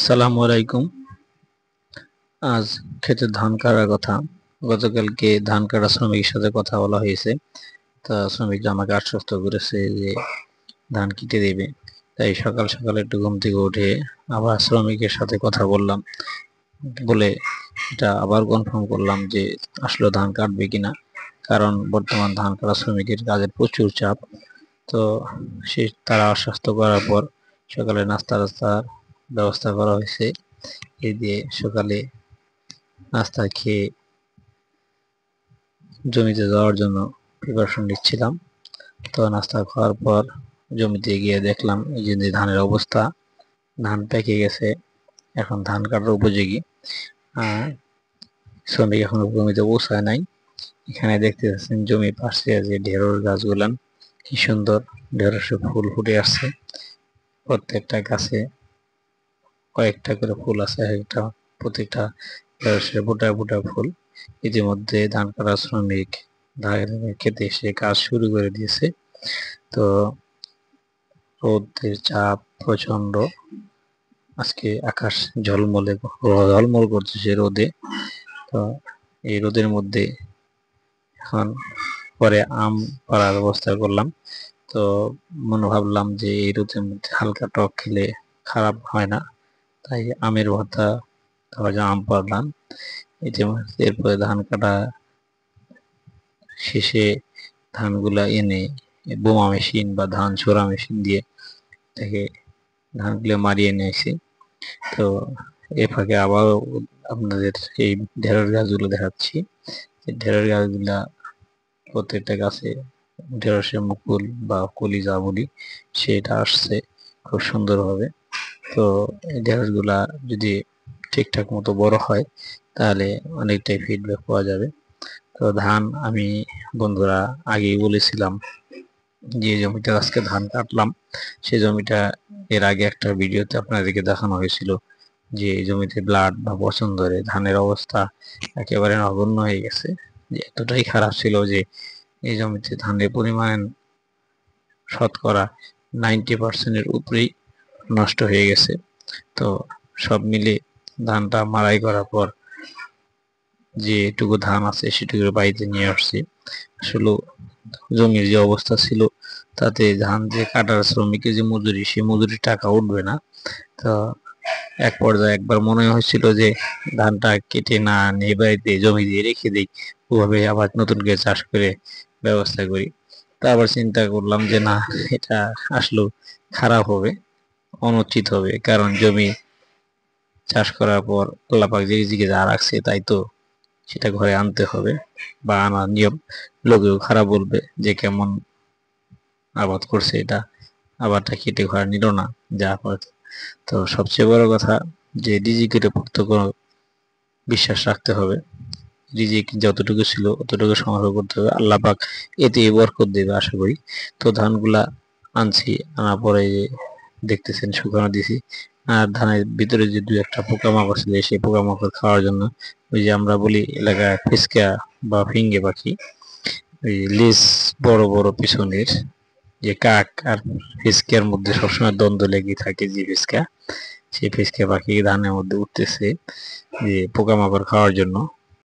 আসসালামু আলাইকুম। আজ ক্ষেতে ধান কাটার কথা। গতকালকে ধান কাটা শ্রমিকের সাথে কথা বলা হয়েছে। তা শ্রমিকরা আমাকে আশ্বস্ত করেছে যে ধান কেটে দেবে। তাই সকাল সকাল একটু ঘুম থেকে উঠে আবার শ্রমিকের সাথে কথা বললাম, বলে এটা আবার কনফার্ম করলাম যে আসলে ধান কাটবে কিনা। কারণ বর্তমান ধান কাটা শ্রমিকের কাজের প্রচুর চাপ। তো তারা আশ্বস্ত করার পর সকালে নাস্তা টাস্তার ব্যবস্থা করা হয়েছে। এই দিয়ে সকালে নাস্তা খেয়ে জমিতে যাওয়ার জন্য প্রিপারেশন নিচ্ছিলাম। তো নাস্তা খাওয়ার পর জমিতে গিয়ে দেখলাম এই যে ধানের অবস্থা, ধান পেকে গেছে, এখন ধান কাটার উপযোগী। শ্রমিক এখনো জমিতে পৌঁছায় নাই। এখানে দেখতে পাচ্ছেন জমি পাশে যে ঢেঁড়স গাছগুলান কি সুন্দর ঢেঁড়সে ফুল ফুটে আসছে। প্রত্যেকটা গাছে কয়েকটা করে ফুল আছে, একটা প্রত্যেকটা ঢেঁড়সে ফোটা ফোটা ফুল। ইতিমধ্যে ধান কাটা শ্রমিক ধান খেতে এসে কাজ শুরু করে দিয়েছে। তো রোদের চাপ প্রচন্ড, আজকে আকাশ ঝলমল করতেছে রোদে। তো এই রোদের মধ্যে এখন পরে আম পাড়ার ব্যবস্থা করলাম। তো মনে ভাবলাম যে এই রোদের মধ্যে হালকা টক খেলে খারাপ হয় না, তাই আমের ভর্তা আম পাড়লাম। এরপরে ধান কাটা শেষে ধানগুলা এনে বোমা মেশিন বা ধান ছোড়া মেশিন দিয়ে থেকে ধানগুলো মারিয়ে নিয়ে আসি। তো এ ফাঁকে আবার আপনাদের এই ঢেঁড়স গাছগুলো দেখাচ্ছি। ঢেঁড়স গাছগুলা প্রত্যেকটা গাছে ঢেঁড়সের মুকুল বা কলি যা বলি সেটা আসছে খুব সুন্দরভাবে। তো এই ঢেঁড়সগুলা যদি ঠিকঠাক মতো বড় হয় তাহলে অনেকটাই ফিডব্যাক পাওয়া যাবে। তো ধান আমি বন্ধুরা আগেই বলেছিলাম যে জমিটা আজকে ধান কাটলাম, সেই জমিটা এর আগে একটা ভিডিওতে আপনাদেরকে দেখানো হয়েছিল যে জমিতে ব্লাড বা পচন ধরে ধানের অবস্থা একেবারে নগণ্য হয়ে গেছে। যে এতটাই খারাপ ছিল যে এই জমিতে ধানের পরিমাণ শতকরা 90% উপরেই নষ্ট হয়ে গেছে। তো সব মিলে ধানটা মাড়াই করার পর যেটুকু ধান আছে সেটুকু বাড়িতে নিয়ে আসছি। আসলে জমির যে অবস্থা ছিল তাতে ধান যে কাটার শ্রমিকের যে মজুরি, সেই মজুরির টাকা উঠবে না। তো এক পর্যায়ে একবার মনে হয়েছিল যে ধানটা কেটে না নিয়ে বাড়িতে জমি দিয়ে রেখে দিই, ওভাবে আবার নতুন করে চাষ করে ব্যবস্থা করি। তা আবার চিন্তা করলাম যে না, এটা আসলে খারাপ হবে, অনুচিত হবে। কারণ জমি চাষ করার পর আল্লাহ পাক যে রিজিকে যা রাখছে তাই তো সেটা ঘরে আনতে হবে বা আনার নিয়ম। লোকেও খারাপ বলবে যে কেমন আবাদ করছে, এটা আবারটা কেটে ঘরে নিল না যা হয়। তো সবচেয়ে বড় কথা যে রিজিকের উপর তো কোনো বিশ্বাস রাখতে হবে। রিজিক যতটুকু ছিল অতটুকু সংগ্রহ করতে হবে, আল্লাহ পাক এতে বরকত দেবে আশা করি। তো ধানগুলা আনছি, আনার পরে দেখতেছেন শুকানো দিছি। আর ধানের ভিতরে যে দু একটা পোকামাকড় ছিল সেই পোকামাকড় খাওয়ার জন্য ওই যে আমরা বলি এলাকায় ফিসকা বা ফিঙ্গে পাখি, ওই লেজ বড় বড় পিছনের, যে কাক আর ফিসকার মধ্যে সবসময় দ্বন্দ্ব লেগে থাকে, যে ফিসকা, সেই ফিসকা পাখি ধানের মধ্যে উঠতেছে যে পোকামাকড় খাওয়ার জন্য।